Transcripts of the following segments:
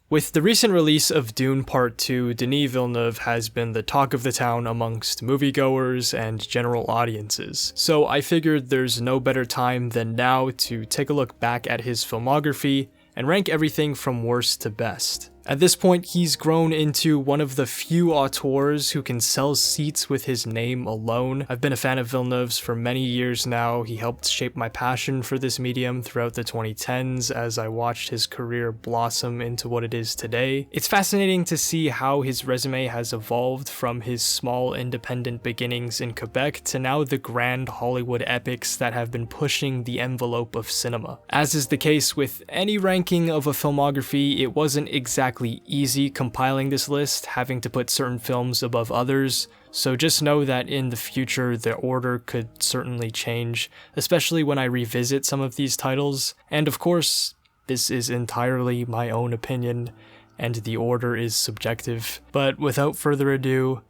With the recent release of Dune Part 2, Denis Villeneuve has been the talk of the town amongst moviegoers and general audiences, so I figured there's no better time than now to take a look back at his filmography and rank everything from worst to best. At this point, he's grown into one of the few auteurs who can sell seats with his name alone. I've been a fan of Villeneuve's for many years now. He helped shape my passion for this medium throughout the 2010s as I watched his career blossom into what it is today. It's fascinating to see how his resume has evolved from his small independent beginnings in Quebec to now the grand Hollywood epics that have been pushing the envelope of cinema. As is the case with any ranking of a filmography, it wasn't exactly easy compiling this list, having to put certain films above others, so just know that in the future the order could certainly change, especially when I revisit some of these titles, and of course, this is entirely my own opinion, and the order is subjective. But without further ado,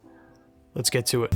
let's get to it.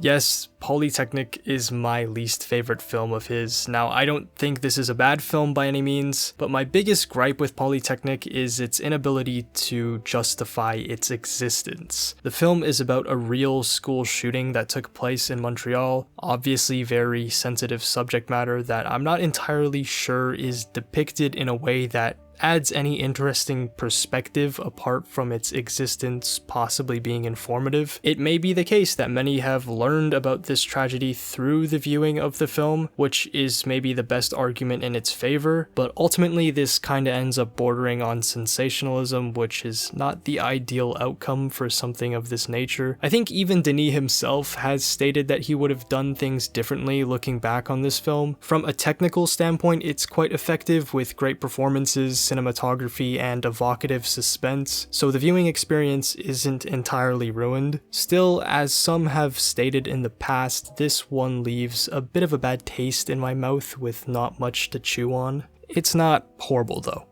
Yes, Polytechnic is my least favorite film of his. Now, I don't think this is a bad film by any means, but my biggest gripe with Polytechnic is its inability to justify its existence. The film is about a real school shooting that took place in Montreal, obviously very sensitive subject matter that I'm not entirely sure is depicted in a way that adds any interesting perspective apart from its existence possibly being informative. It may be the case that many have learned about this tragedy through the viewing of the film, which is maybe the best argument in its favor, but ultimately this kinda ends up bordering on sensationalism, which is not the ideal outcome for something of this nature. I think even Denis himself has stated that he would have done things differently looking back on this film. From a technical standpoint, it's quite effective with great performances, cinematography, and evocative suspense, so the viewing experience isn't entirely ruined. Still, as some have stated in the past, this one leaves a bit of a bad taste in my mouth with not much to chew on. It's not horrible though.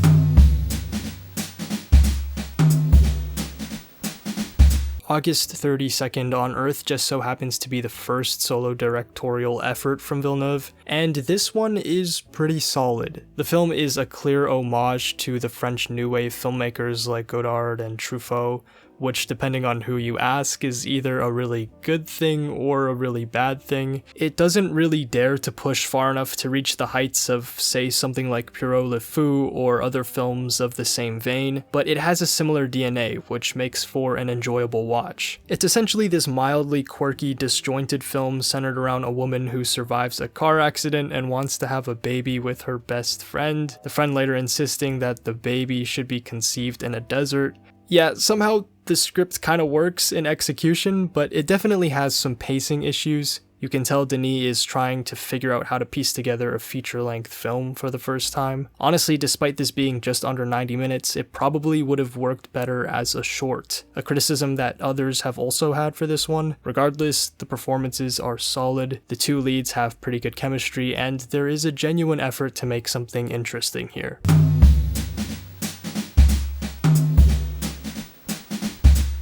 August 32nd on Earth just so happens to be the first solo directorial effort from Villeneuve, and this one is pretty solid. The film is a clear homage to the French New Wave filmmakers like Godard and Truffaut, which, depending on who you ask, is either a really good thing or a really bad thing. It doesn't really dare to push far enough to reach the heights of, say, something like Pierrot Le Fou or other films of the same vein, but it has a similar DNA, which makes for an enjoyable watch. It's essentially this mildly quirky, disjointed film centered around a woman who survives a car accident and wants to have a baby with her best friend, the friend later insisting that the baby should be conceived in a desert. Yeah, somehow the script kinda works in execution, but it definitely has some pacing issues. You can tell Denis is trying to figure out how to piece together a feature-length film for the first time. Honestly, despite this being just under 90 minutes, it probably would have worked better as a short, a criticism that others have also had for this one. Regardless, the performances are solid, the two leads have pretty good chemistry, and there is a genuine effort to make something interesting here.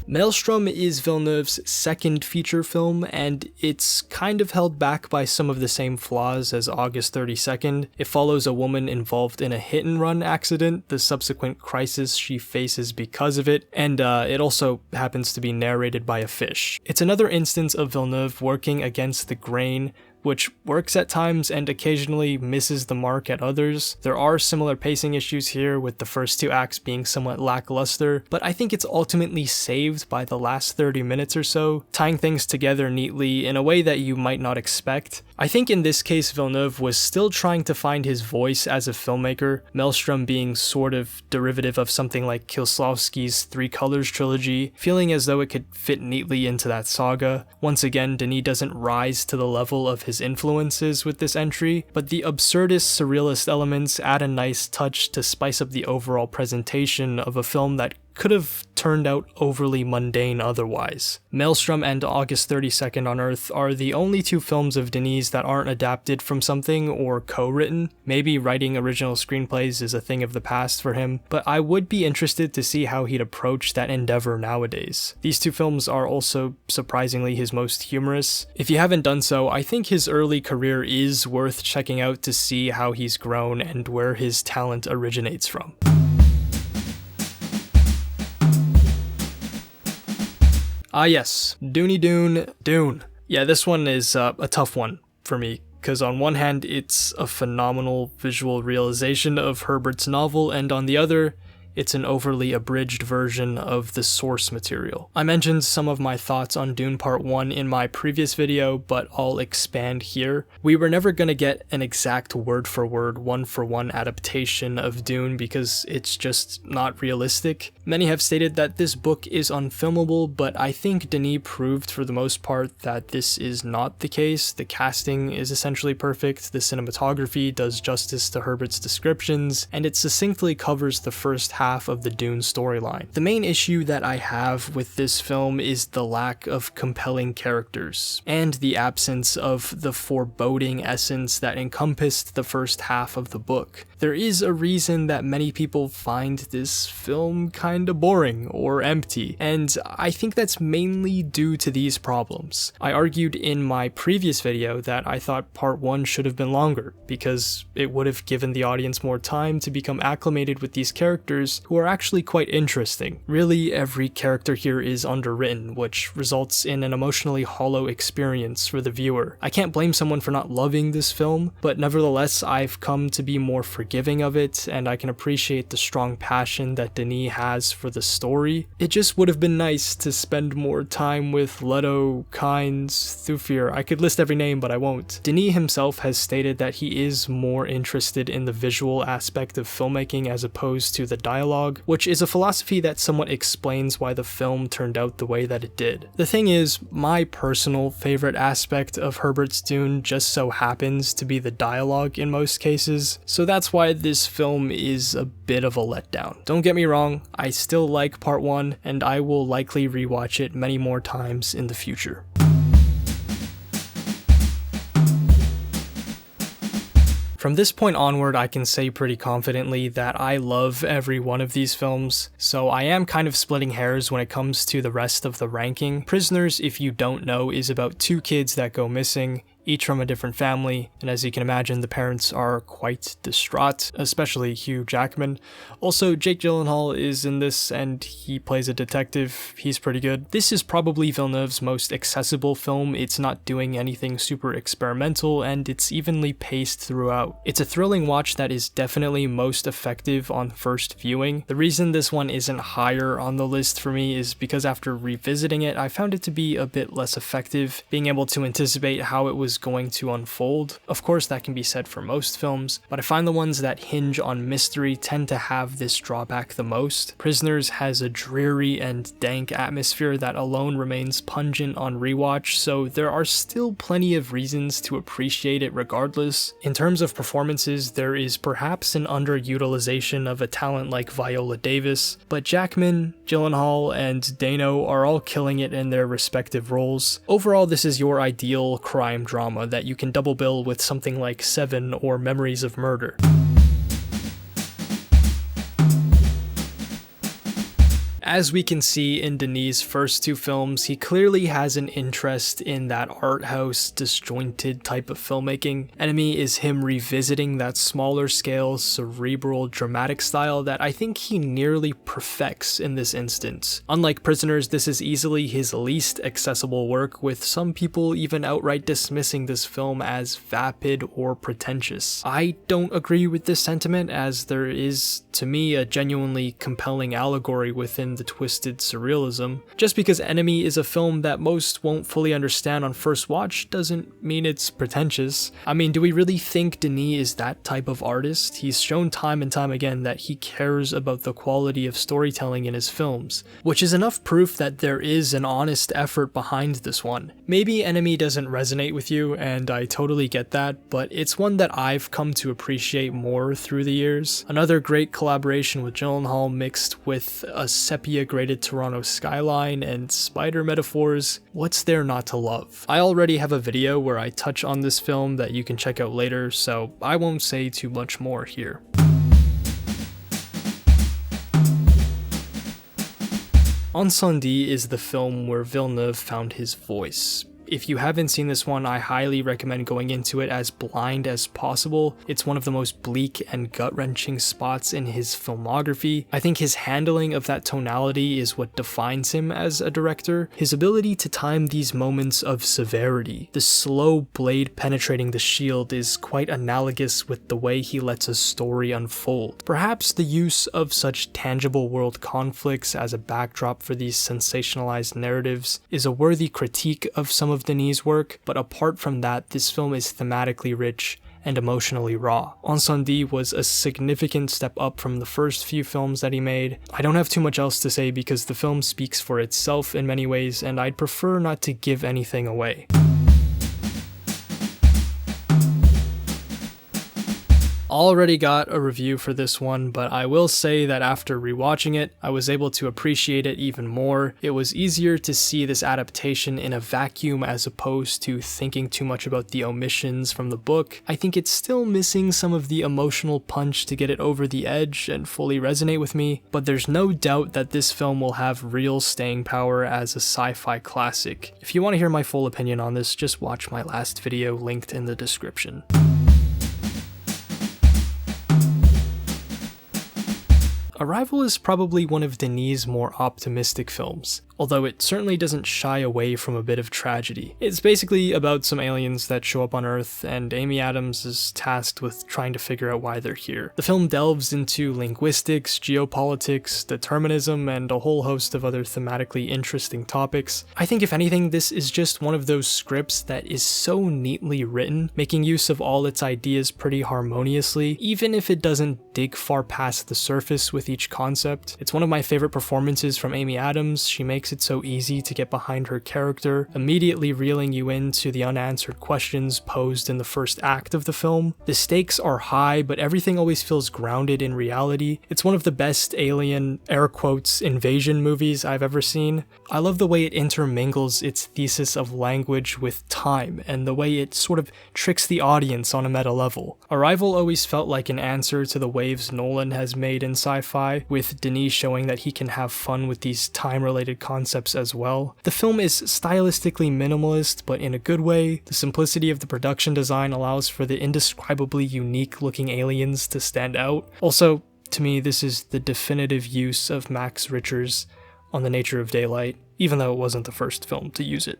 Maelstrom is Villeneuve's second feature film, and it's kind of held back by some of the same flaws as August 32nd. It follows a woman involved in a hit-and-run accident, the subsequent crisis she faces because of it, and it also happens to be narrated by a fish. It's another instance of Villeneuve working against the grain, which works at times and occasionally misses the mark at others. There are similar pacing issues here, with the first two acts being somewhat lackluster, but I think it's ultimately saved by the last 30 minutes or so, tying things together neatly in a way that you might not expect. I think in this case Villeneuve was still trying to find his voice as a filmmaker, Maelstrom being sort of derivative of something like Kieslowski's Three Colors trilogy, feeling as though it could fit neatly into that saga. Once again, Denis doesn't rise to the level of his influences with this entry, but the absurdist surrealist elements add a nice touch to spice up the overall presentation of a film that could have turned out overly mundane otherwise. Maelstrom and August 32nd on Earth are the only two films of Denis that aren't adapted from something or co-written. Maybe writing original screenplays is a thing of the past for him, but I would be interested to see how he'd approach that endeavor nowadays. These two films are also surprisingly his most humorous. If you haven't done so, I think his early career is worth checking out to see how he's grown and where his talent originates from. Ah yes, Dune. Yeah, this one is a tough one for me, because on one hand it's a phenomenal visual realization of Herbert's novel, and on the other, it's an overly abridged version of the source material. I mentioned some of my thoughts on Dune Part 1 in my previous video, but I'll expand here. We were never gonna get an exact word-for-word, one-for-one adaptation of Dune because it's just not realistic. Many have stated that this book is unfilmable, but I think Denis proved for the most part that this is not the case. The casting is essentially perfect, the cinematography does justice to Herbert's descriptions, and it succinctly covers the first half of the Dune storyline. The main issue that I have with this film is the lack of compelling characters, and the absence of the foreboding essence that encompassed the first half of the book. There is a reason that many people find this film kinda boring or empty, and I think that's mainly due to these problems. I argued in my previous video that I thought Part 1 should have been longer, because it would have given the audience more time to become acclimated with these characters who are actually quite interesting. Really, every character here is underwritten, which results in an emotionally hollow experience for the viewer. I can't blame someone for not loving this film, but nevertheless, I've come to be more forgiving of it, and I can appreciate the strong passion that Denis has for the story. It just would have been nice to spend more time with Leto, Kynes, Thufir. I could list every name, but I won't. Denis himself has stated that he is more interested in the visual aspect of filmmaking as opposed to the dialogue, which is a philosophy that somewhat explains why the film turned out the way that it did. The thing is, my personal favorite aspect of Herbert's Dune just so happens to be the dialogue in most cases, so that's why this film is a bit of a letdown. Don't get me wrong, I still like Part 1, and I will likely rewatch it many more times in the future. From this point onward, I can say pretty confidently that I love every one of these films, so I am kind of splitting hairs when it comes to the rest of the ranking. Prisoners, if you don't know, is about two kids that go missing, each from a different family, and as you can imagine, the parents are quite distraught, especially Hugh Jackman. Also, Jake Gyllenhaal is in this, and he plays a detective. He's pretty good. This is probably Villeneuve's most accessible film. It's not doing anything super experimental, and it's evenly paced throughout. It's a thrilling watch that is definitely most effective on first viewing. The reason this one isn't higher on the list for me is because after revisiting it, I found it to be a bit less effective, being able to anticipate how it was going to unfold. Of course, that can be said for most films, but I find the ones that hinge on mystery tend to have this drawback the most. Prisoners has a dreary and dank atmosphere that alone remains pungent on rewatch, so there are still plenty of reasons to appreciate it regardless. In terms of performances, there is perhaps an underutilization of a talent like Viola Davis, but Jackman, Gyllenhaal, and Dano are all killing it in their respective roles. Overall, this is your ideal crime drama that you can double bill with something like Seven or Memories of Murder. As we can see in Denis' first two films, he clearly has an interest in that art house, disjointed type of filmmaking. Enemy is him revisiting that smaller scale, cerebral, dramatic style that I think he nearly perfects in this instance. Unlike Prisoners, this is easily his least accessible work, with some people even outright dismissing this film as vapid or pretentious. I don't agree with this sentiment, as there is, to me, a genuinely compelling allegory within the twisted surrealism. Just because Enemy is a film that most won't fully understand on first watch doesn't mean it's pretentious. I mean, do we really think Denis is that type of artist? He's shown time and time again that he cares about the quality of storytelling in his films, which is enough proof that there is an honest effort behind this one. Maybe Enemy doesn't resonate with you, and I totally get that, but it's one that I've come to appreciate more through the years. Another great collaboration with Gyllenhaal mixed with a sepia-graded Toronto skyline and spider metaphors, what's there not to love? I already have a video where I touch on this film that you can check out later, so I won't say too much more here. Incendie is the film where Villeneuve found his voice. If you haven't seen this one, I highly recommend going into it as blind as possible. It's one of the most bleak and gut-wrenching spots in his filmography. I think his handling of that tonality is what defines him as a director. His ability to time these moments of severity, the slow blade penetrating the shield, is quite analogous with the way he lets a story unfold. Perhaps the use of such tangible world conflicts as a backdrop for these sensationalized narratives is a worthy critique of some of Denis' work, but apart from that, this film is thematically rich and emotionally raw. Incendie was a significant step up from the first few films that he made. I don't have too much else to say because the film speaks for itself in many ways, and I'd prefer not to give anything away. Already got a review for this one, but I will say that after rewatching it, I was able to appreciate it even more. It was easier to see this adaptation in a vacuum as opposed to thinking too much about the omissions from the book. I think it's still missing some of the emotional punch to get it over the edge and fully resonate with me, but there's no doubt that this film will have real staying power as a sci-fi classic. If you want to hear my full opinion on this, just watch my last video linked in the description. Arrival is probably one of Denis' more optimistic films, although it certainly doesn't shy away from a bit of tragedy. It's basically about some aliens that show up on Earth, and Amy Adams is tasked with trying to figure out why they're here. The film delves into linguistics, geopolitics, determinism, and a whole host of other thematically interesting topics. I think if anything, this is just one of those scripts that is so neatly written, making use of all its ideas pretty harmoniously, even if it doesn't dig far past the surface with each concept. It's one of my favorite performances from Amy Adams. She makes it so easy to get behind her character, immediately reeling you into the unanswered questions posed in the first act of the film. The stakes are high, but everything always feels grounded in reality. It's one of the best alien, air quotes, invasion movies I've ever seen. I love the way it intermingles its thesis of language with time, and the way it sort of tricks the audience on a meta level. Arrival always felt like an answer to the waves Nolan has made in sci-fi, with Denis showing that he can have fun with these time-related concepts as well. The film is stylistically minimalist, but in a good way. The simplicity of the production design allows for the indescribably unique-looking aliens to stand out. Also, to me, this is the definitive use of Max Richter's On the Nature of Daylight, even though it wasn't the first film to use it.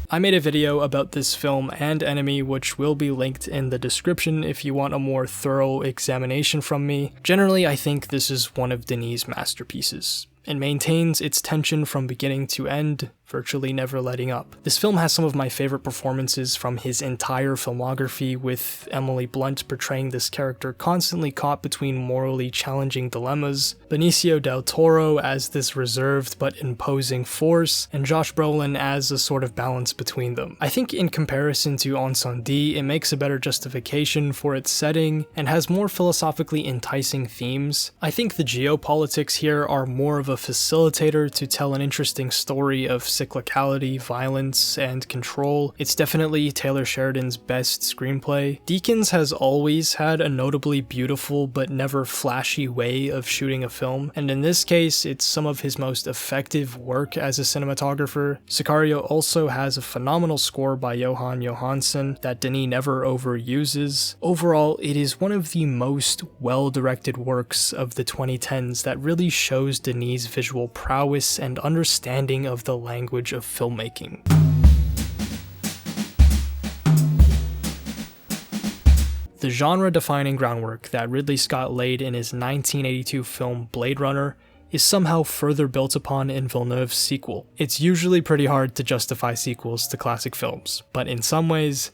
I made a video about this film and Enemy, which will be linked in the description if you want a more thorough examination from me. Generally, I think this is one of Denis' masterpieces. It maintains its tension from beginning to end, virtually never letting up. This film has some of my favorite performances from his entire filmography, with Emily Blunt portraying this character constantly caught between morally challenging dilemmas, Benicio del Toro as this reserved but imposing force, and Josh Brolin as a sort of balance between them. I think in comparison to Incendie, it makes a better justification for its setting and has more philosophically enticing themes. I think the geopolitics here are more of a facilitator to tell an interesting story of cyclicality, violence, and control. It's definitely Taylor Sheridan's best screenplay. Deakins has always had a notably beautiful but never flashy way of shooting a film, and in this case, it's some of his most effective work as a cinematographer. Sicario also has a phenomenal score by Johan Johansson that Denis never overuses. Overall, it is one of the most well-directed works of the 2010s that really shows Denis' visual prowess and understanding of the language of filmmaking. The genre-defining groundwork that Ridley Scott laid in his 1982 film Blade Runner is somehow further built upon in Villeneuve's sequel. It's usually pretty hard to justify sequels to classic films, but in some ways,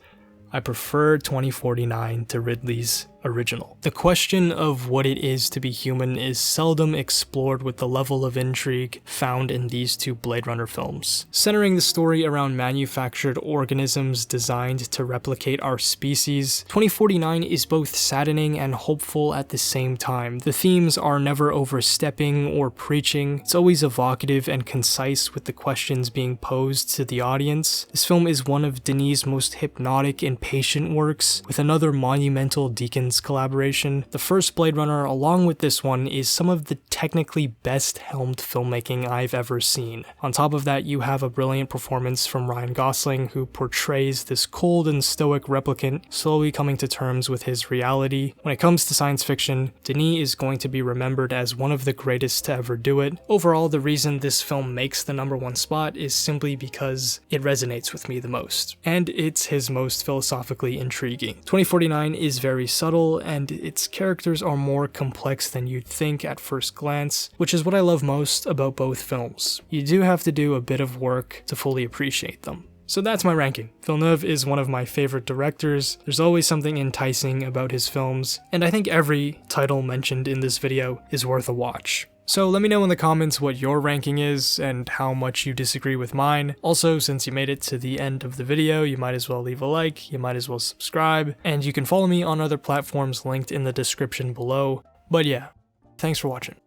I prefer 2049 to Ridley's original. The question of what it is to be human is seldom explored with the level of intrigue found in these two Blade Runner films. Centering the story around manufactured organisms designed to replicate our species, 2049 is both saddening and hopeful at the same time. The themes are never overstepping or preaching, it's always evocative and concise with the questions being posed to the audience. This film is one of Denis' most hypnotic and patient works, with another monumental Deakins collaboration. The first Blade Runner, along with this one, is some of the technically best helmed filmmaking I've ever seen. On top of that, you have a brilliant performance from Ryan Gosling, who portrays this cold and stoic replicant slowly coming to terms with his reality. When it comes to science fiction, Denis is going to be remembered as one of the greatest to ever do it. Overall, the reason this film makes the #1 spot is simply because it resonates with me the most, and it's his most philosophically intriguing. 2049 is very subtle, and its characters are more complex than you'd think at first glance, which is what I love most about both films. You do have to do a bit of work to fully appreciate them. So that's my ranking. Villeneuve is one of my favorite directors. There's always something enticing about his films, and I think every title mentioned in this video is worth a watch. So let me know in the comments what your ranking is and how much you disagree with mine. Also, since you made it to the end of the video, you might as well leave a like, you might as well subscribe, and you can follow me on other platforms linked in the description below. But yeah, thanks for watching.